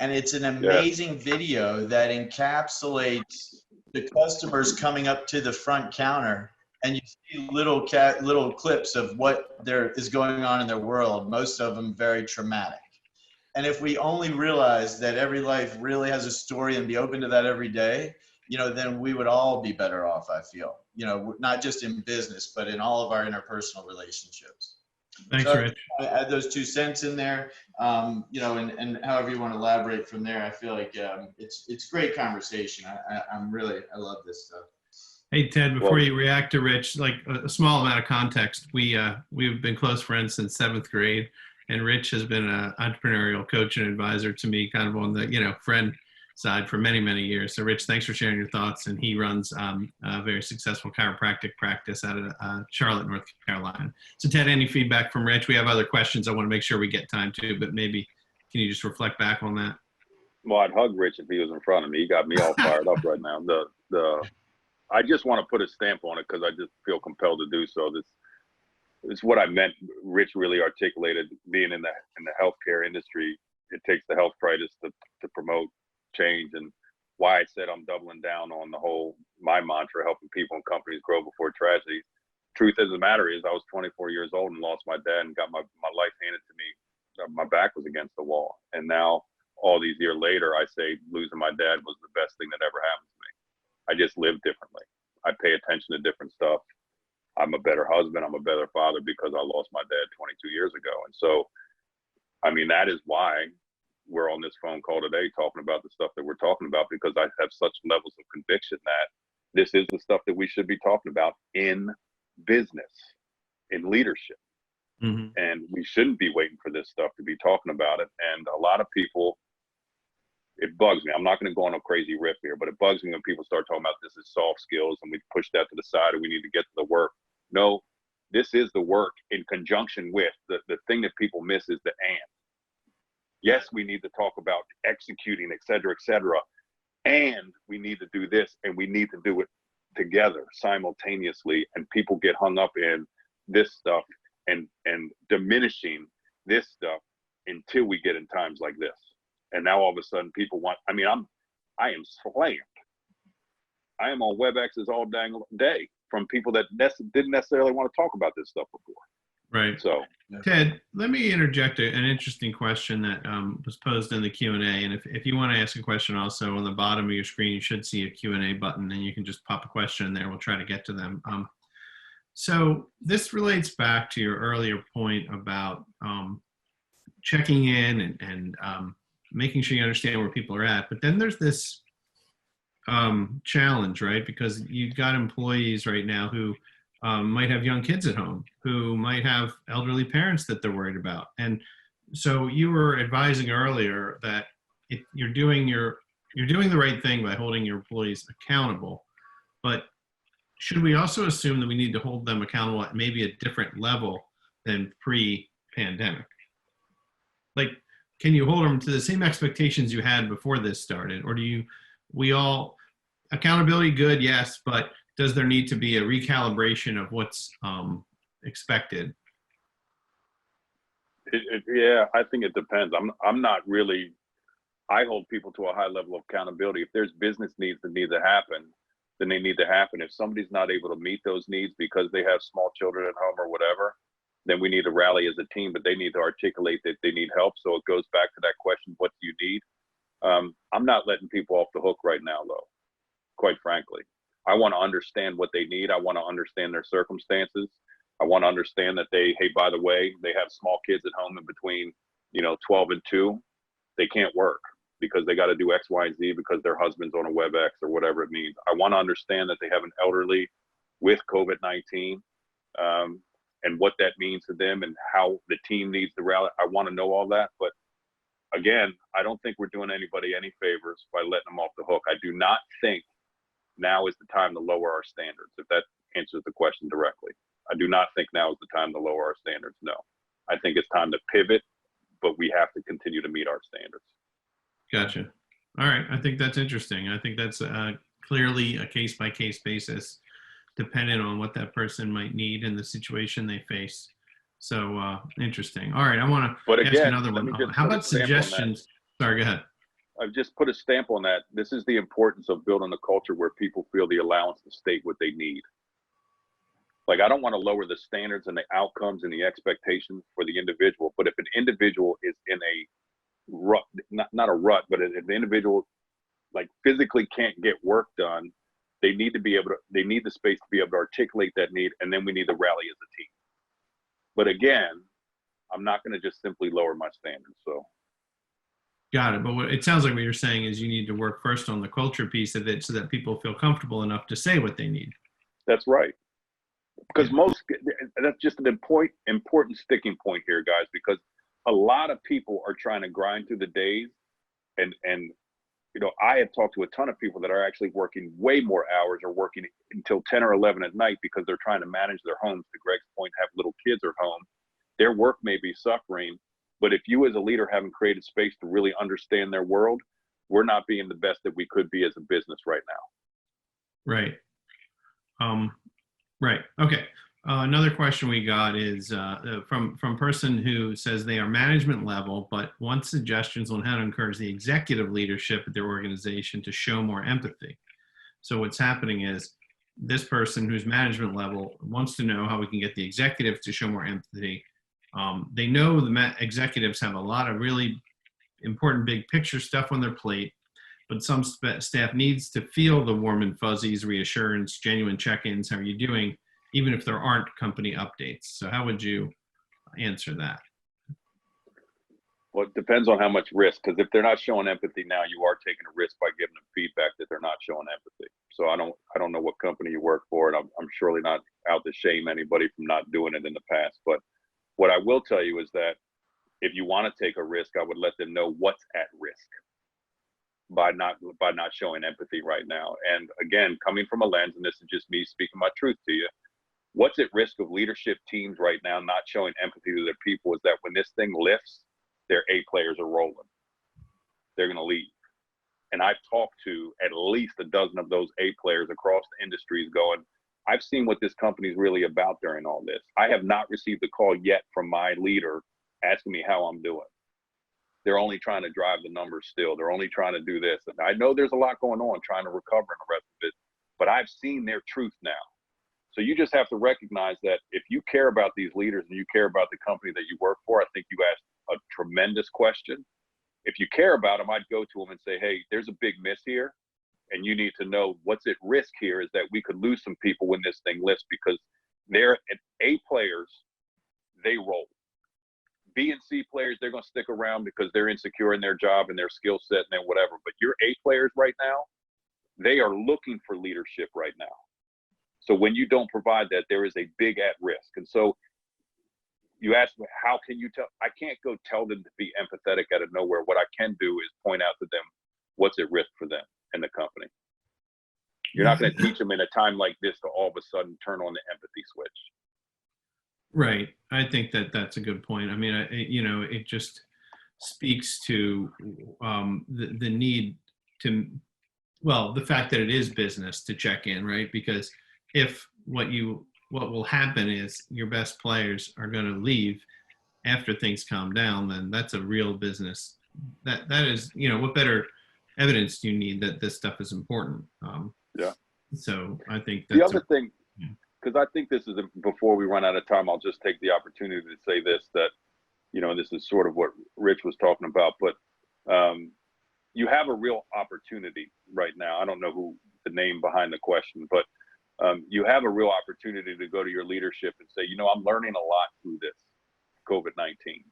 and it's an amazing video that encapsulates the customers coming up to the front counter, and you see little clips of what there is going on in their world, most of them very traumatic. And if we only realize that every life really has a story and be open to that every day, you know, then we would all be better off, I feel, you know, not just in business, but in all of our interpersonal relationships. Thanks, so Rich. I add those 2 cents in there, you know, and however you want to elaborate from there. I feel like it's great conversation. I love this stuff. Hey, Ted, before you react to Rich, like a small amount of context, we've been close friends since 7th grade, and Rich has been an entrepreneurial coach and advisor to me, kind of on the, you know, friend side for many, many years. So Rich, thanks for sharing your thoughts. And he runs a very successful chiropractic practice out of Charlotte, North Carolina. So Ted, any feedback from Rich? We have other questions I want to make sure we get time to, but maybe can you just reflect back on that? Well, I'd hug Rich if he was in front of me. He got me all fired up right now. I just want to put a stamp on it because I just feel compelled to do so. This is what I meant. Rich really articulated, being in the healthcare industry, it takes the health crisis to promote change, and why I said I'm doubling down on my mantra, helping people and companies grow before tragedy. truth of the matter is I was 24 years old and lost my dad and got my life handed to me. My back was against the wall. And now all these years later, I say losing my dad was the best thing that ever happened to me. I just live differently. I pay attention to different stuff. I'm a better husband. I'm a better father because I lost my dad 22 years ago. And so, I mean, that is why we're on this phone call today talking about the stuff that we're talking about, because I have such levels of conviction that this is the stuff that we should be talking about in business, in leadership. Mm-hmm. And we shouldn't be waiting for this stuff to be talking about it. And a lot of people, it bugs me. I'm not going to go on a crazy riff here, but it bugs me when people start talking about this is soft skills and we push that to the side and we need to get to the work. No, this is the work in conjunction with the thing that people miss is the and. Yes, we need to talk about executing, et cetera, and we need to do this and we need to do it together simultaneously. And people get hung up in this stuff and diminishing this stuff until we get in times like this. And now all of a sudden people want, I mean, I am slammed. I am on WebExes all dang day from people that didn't necessarily want to talk about this stuff before. Right. So, Ted, let me interject an interesting question that was posed in the Q&A. And if you want to ask a question also, on the bottom of your screen, you should see a Q&A button, and you can just pop a question in there. We'll try to get to them. So this relates back to your earlier point about checking in and making sure you understand where people are at. But then there's this challenge, right? Because you've got employees right now who might have young kids at home, who might have elderly parents that they're worried about. And so you were advising earlier that you're doing the right thing by holding your employees accountable. But should we also assume that we need to hold them accountable at maybe a different level than pre-pandemic? Like, can you hold them to the same expectations you had before this started? Or accountability good, yes, but does there need to be a recalibration of what's expected? Yeah, I think it depends. I'm not really, I hold people to a high level of accountability. If there's business needs that need to happen, then they need to happen. If somebody's not able to meet those needs because they have small children at home or whatever, then we need to rally as a team, but they need to articulate that they need help. So it goes back to that question, what do you need? I'm not letting people off the hook right now, though, quite frankly. I want to understand what they need. I want to understand their circumstances. I want to understand that hey, by the way, they have small kids at home in between, 12 and 2. They can't work because they got to do X, Y, and Z because their husband's on a WebEx or whatever it means. I want to understand that they have an elderly with COVID-19 and what that means to them and how the team needs to rally. I want to know all that. But again, I don't think we're doing anybody any favors by letting them off the hook. I do not think now is the time to lower our standards, if that answers the question directly. I do not think now is the time to lower our standards, no. I think it's time to pivot, but we have to continue to meet our standards. Gotcha. All right. I think that's interesting. I think that's clearly a case-by-case basis, depending on what that person might need and the situation they face. So interesting. All right. I want to ask another one. How about suggestions? Sorry, go ahead. I've just put a stamp on that. This is the importance of building a culture where people feel the allowance to state what they need. Like, I don't want to lower the standards and the outcomes and the expectations for the individual, but if an individual is in a rut, not a rut, but if the individual like physically can't get work done, they need the space to be able to articulate that need, and then we need to rally as a team. But again, I'm not going to just simply lower my standards. So. Got it. But it sounds like what you're saying is you need to work first on the culture piece of it so that people feel comfortable enough to say what they need. That's right. Because that's just an important sticking point here, guys, because a lot of people are trying to grind through the days. And I have talked to a ton of people that are actually working way more hours or working until 10 or 11 at night because they're trying to manage their homes. To Greg's point, have little kids at home. Their work may be suffering. But if you as a leader haven't created space to really understand their world, we're not being the best that we could be as a business right now. Right. Right. Okay. Another question we got is from a person who says they are management level, but wants suggestions on how to encourage the executive leadership at their organization to show more empathy. So what's happening is this person who's management level wants to know how we can get the executives to show more empathy. They know the executives have a lot of really important big picture stuff on their plate, but some staff needs to feel the warm and fuzzies, reassurance, genuine check-ins. How are you doing? Even if there aren't company updates. So how would you answer that? Well, it depends on how much risk, because if they're not showing empathy now, you are taking a risk by giving them feedback that they're not showing empathy. So I don't know what company you work for, and I'm surely not out to shame anybody from not doing it in the past. But what I will tell you is that if you want to take a risk, I would let them know what's at risk by not showing empathy right now. And again, coming from a lens, and this is just me speaking my truth to you, what's at risk of leadership teams right now not showing empathy to their people is that when this thing lifts, their A players are rolling. They're going to leave. And I've talked to at least a dozen of those A players across the industries going, I've seen what this company is really about during all this. I have not received a call yet from my leader asking me how I'm doing. They're only trying to drive the numbers still. They're only trying to do this. And I know there's a lot going on trying to recover and the rest of it, but I've seen their truth now. So you just have to recognize that if you care about these leaders and you care about the company that you work for, I think you asked a tremendous question. If you care about them, I'd go to them and say, hey, there's a big miss here. And you need to know what's at risk here is that we could lose some people when this thing lifts, because they're A players, they roll. B and C players, they're going to stick around because they're insecure in their job and their skill set and then whatever. But your A players right now, they are looking for leadership right now. So when you don't provide that, there is a big at risk. And so you ask me, how can you tell? I can't go tell them to be empathetic out of nowhere. What I can do is point out to them what's at risk for them and the company. You're not going to teach them in a time like this to all of a sudden turn on the empathy switch. Right. I think that that's a good point. I mean, it just speaks to the need to, well, the fact that it is business to check in, right? Because if what will happen is your best players are going to leave after things calm down, then that's a real business. That is, what better evidence do you need that this stuff is important? Yeah. So I think that's the other thing, because I think this is, before we run out of time, I'll just take the opportunity to say this, that, this is sort of what Rich was talking about, but you have a real opportunity right now. I don't know who the name behind the question, but you have a real opportunity to go to your leadership and say, I'm learning a lot through this COVID-19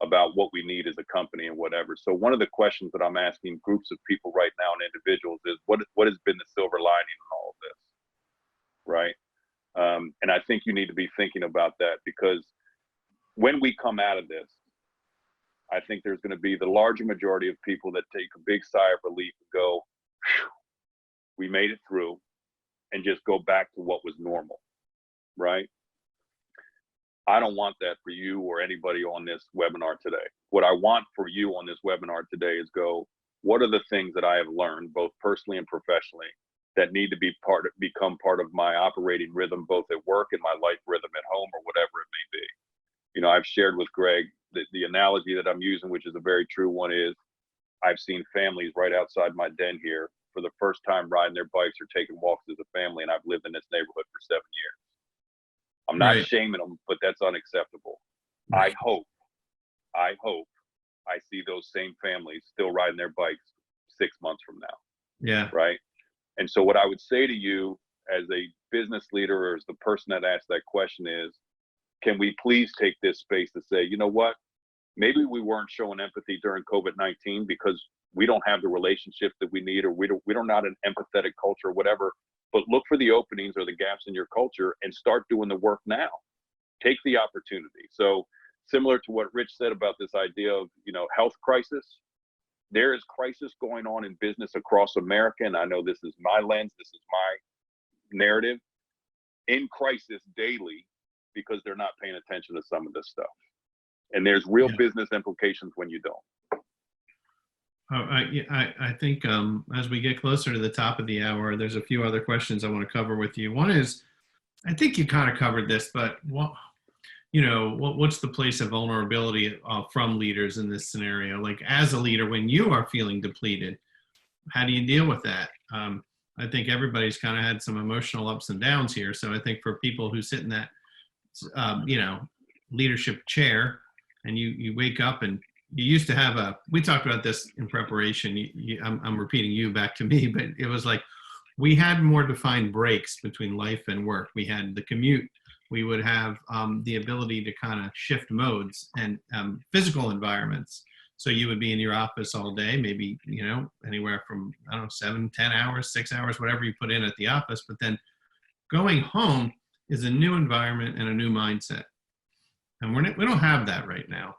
about what we need as a company and whatever. So one of the questions that I'm asking groups of people right now and individuals is what has been the silver lining in all of this, right? And I think you need to be thinking about that, because when we come out of this, I think there's going to be the larger majority of people that take a big sigh of relief and go, we made it through, and just go back to what was normal, right? I don't want that for you or anybody on this webinar today. What I want for you on this webinar today is what are the things that I have learned, both personally and professionally, that need to become part of my operating rhythm, both at work and my life rhythm at home, or whatever it may be. I've shared with Greg the analogy that I'm using, which is a very true one, is I've seen families right outside my den here for the first time riding their bikes or taking walks as a family, and I've lived in this neighborhood for 7 years. I'm not shaming them, but that's unacceptable. Right. I hope I see those same families still riding their bikes 6 months from now. Yeah. Right. And so what I would say to you as a business leader, or as the person that asked that question, is, can we please take this space to say, you know what, maybe we weren't showing empathy during COVID-19 because we don't have the relationships that we need, or we're not an empathetic culture or whatever, but look for the openings or the gaps in your culture and start doing the work now. Take the opportunity. So similar to what Rich said about this idea of, health crisis, there is crisis going on in business across America. And I know this is my lens, this is my narrative, in crisis daily, because they're not paying attention to some of this stuff. And there's real business implications when you don't. I think as we get closer to the top of the hour, there's a few other questions I want to cover with you. One is, I think you kind of covered this, but what's the place of vulnerability from leaders in this scenario? Like, as a leader, when you are feeling depleted, how do you deal with that? I think everybody's kind of had some emotional ups and downs here. So I think for people who sit in that, you know, leadership chair, and you wake up and you used to have we talked about this in preparation. I'm repeating you back to me, but it was like we had more defined breaks between life and work. We had the commute. We would have the ability to kind of shift modes and physical environments. So you would be in your office all day, maybe, you know, anywhere from, I don't know, 7, 10 hours, 6 hours, whatever you put in at the office. But then going home is a new environment and a new mindset. And we don't have that right now.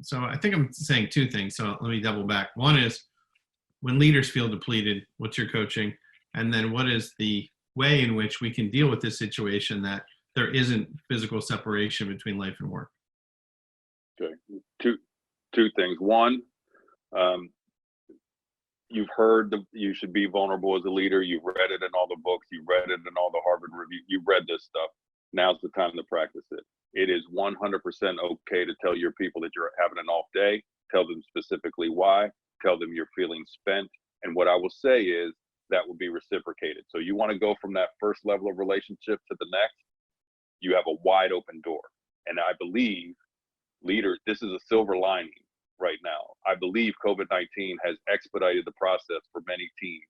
So I think I'm saying two things. So let me double back. One is when leaders feel depleted, what's your coaching? And then what is the way in which we can deal with this situation that there isn't physical separation between life and work? Okay. Two things. One, you've heard you should be vulnerable as a leader. You've read it in all the books. You've read it in all the Harvard review. You've read this stuff. Now's the time to practice it. It is 100% okay to tell your people that you're having an off day. Tell them specifically why. Tell them you're feeling spent. And what I will say is that will be reciprocated. So you want to go from that first level of relationship to the next, you have a wide open door. And I believe leaders, this is a silver lining right now. I believe COVID-19 has expedited the process for many teams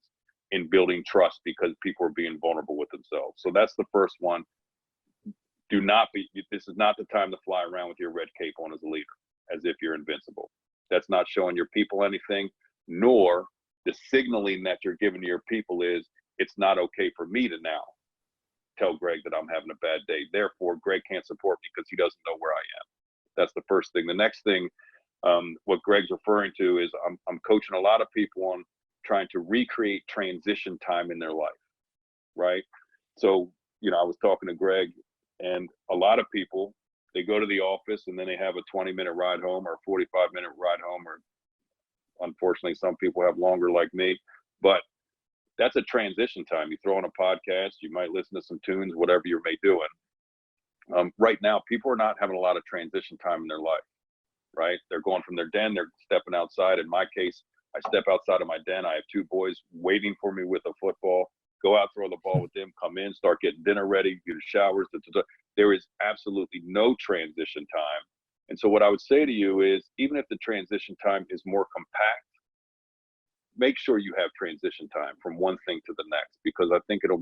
in building trust because people are being vulnerable with themselves. So that's the first one. This is not the time to fly around with your red cape on as a leader, as if you're invincible. That's not showing your people anything, nor the signaling that you're giving to your people is, it's not okay for me to now tell Greg that I'm having a bad day. Therefore, Greg can't support me because he doesn't know where I am. That's the first thing. The next thing, what Greg's referring to is I'm coaching a lot of people on trying to recreate transition time in their life, right? So, you know, I was talking to Greg, and a lot of people, they go to the office and then they have a 20-minute ride home or a 45-minute ride home, or unfortunately, some people have longer like me, but that's a transition time. You throw on a podcast, you might listen to some tunes, whatever you may doing. Right now, people are not having a lot of transition time in their life, right? They're going from their den, they're stepping outside. In my case, I step outside of my den. I have 2 boys waiting for me with a football, go out, throw the ball with them, come in, start getting dinner ready, do the showers. There is absolutely no transition time. And so what I would say to you is, even if the transition time is more compact, make sure you have transition time from one thing to the next, because I think it'll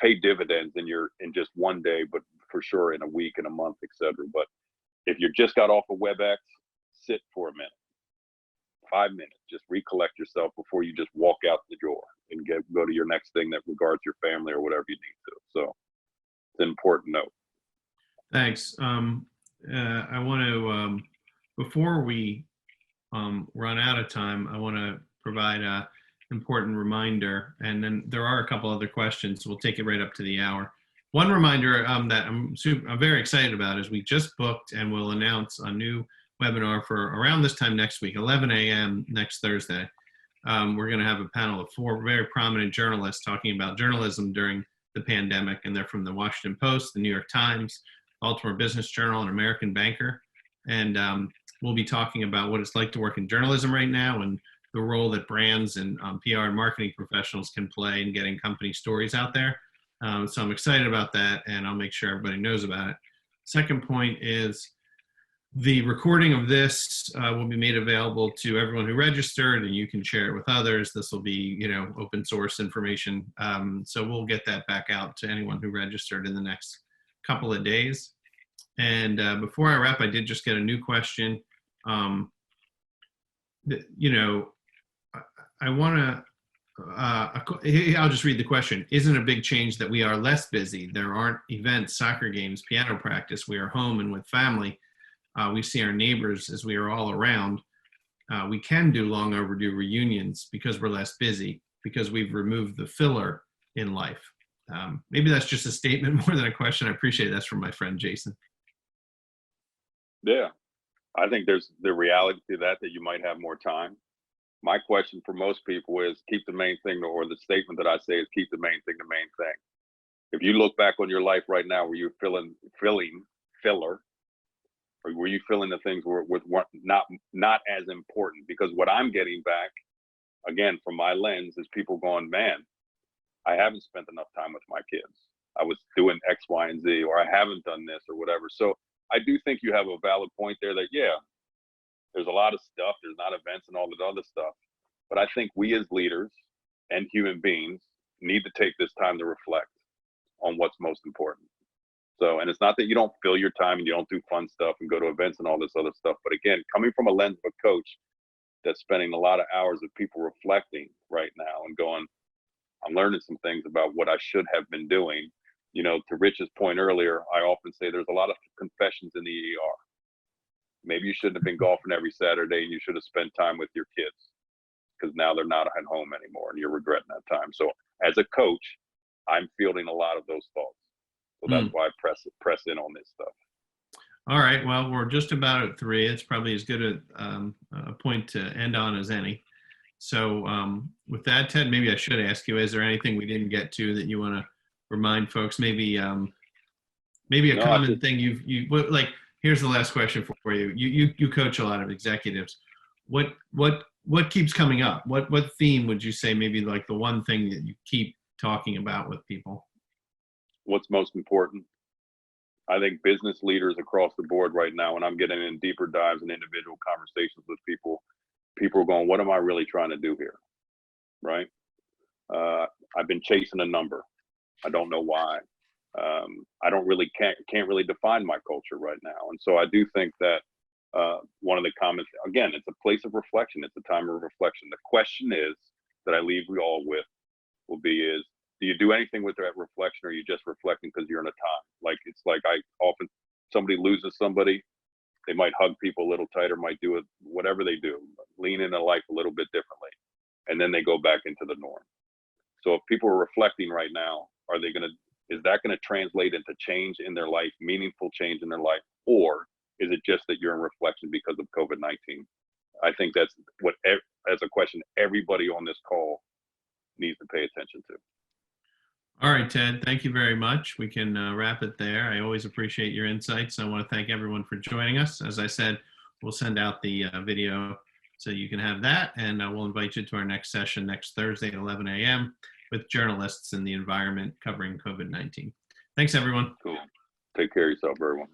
pay dividends in just one day, but for sure in a week, in a month, etc. But if you just got off of WebEx, sit for a minute, 5 minutes, just recollect yourself before you just walk out the door and go to your next thing that regards your family or whatever you need to. So it's an important note. Thanks. I want to, before we run out of time, I want to provide a important reminder, and then there are a couple other questions. So we'll take it right up to the hour. One reminder that I'm very excited about is we just booked and will announce a new webinar for around this time next week, 11 a.m. next Thursday. We're going to have a panel of 4 very prominent journalists talking about journalism during the pandemic, and they're from the Washington Post, the New York Times, Baltimore Business Journal, and American Banker. And we'll be talking about what it's like to work in journalism right now and the role that brands and PR and marketing professionals can play in getting company stories out there. So I'm excited about that, and I'll make sure everybody knows about it. Second point is the recording of this will be made available to everyone who registered, and you can share it with others. This will be, you know, open source information. So we'll get that back out to anyone who registered in the next couple of days. And before I wrap, I did just get a new question. You know, I want to, I'll just read the question. Isn't it a big change that we are less busy? There aren't events, soccer games, piano practice. We are home and with family. We see our neighbors as we are all around. We can do long overdue reunions because we're less busy, because we've removed the filler in life. Maybe that's just a statement more than a question. I appreciate it. That's from my friend Jason. Yeah, I think there's the reality to that you might have more time. My question for most people is keep the main thing, or the statement that I say is keep the main thing the main thing. If you look back on your life right now, were you filling filler, or were you filling the things with not as important? Because what I'm getting back, again, from my lens, is people going, man, I haven't spent enough time with my kids. I was doing X, Y, and Z, or I haven't done this or whatever. So I do think you have a valid point there that, yeah, there's a lot of stuff. There's not events and all this other stuff. But I think we as leaders and human beings need to take this time to reflect on what's most important. So, and it's not that you don't fill your time and you don't do fun stuff and go to events and all this other stuff. But again, coming from a lens of a coach that's spending a lot of hours of people reflecting right now and going, I'm learning some things about what I should have been doing. You know, to Rich's point earlier, I often say there's a lot of confessions in the ER. Maybe you shouldn't have been golfing every Saturday and you should have spent time with your kids, because now they're not at home anymore and you're regretting that time. So as a coach, I'm fielding a lot of those thoughts. So that's why I press in on this stuff. All right. Well, we're just about at 3. It's probably as good a point to end on as any. So with that, Ted, maybe I should ask you, is there anything we didn't get to that you want to remind folks? Maybe a common thing you like. Here's the last question for you. You coach a lot of executives. What keeps coming up? What theme would you say maybe like the one thing that you keep talking about with people? What's most important? I think business leaders across the board right now, when I'm getting in deeper dives and individual conversations with people are going, what am I really trying to do here? Right? I've been chasing a number. I don't know why. I can't really define my culture right now. And so I do think that one of the comments, again, it's a place of reflection. It's a time of reflection. The question is that I leave you all with will be is, do you do anything with that reflection, or are you just reflecting because you're in a time? Like, it's like somebody loses somebody, they might hug people a little tighter, might do it, whatever they do, lean into life a little bit differently. And then they go back into the norm. So if people are reflecting right now, is that going to translate into change in their life, meaningful change in their life? Or is it just that you're in reflection because of COVID-19? I think that's as a question everybody on this call needs to pay attention to. All right, Ted, thank you very much. We can wrap it there. I always appreciate your insights. I want to thank everyone for joining us. As I said, we'll send out the video so you can have that, and we'll invite you to our next session next Thursday at 11 a.m. with journalists in the environment covering COVID-19. Thanks, everyone. Cool. Take care of yourself, everyone.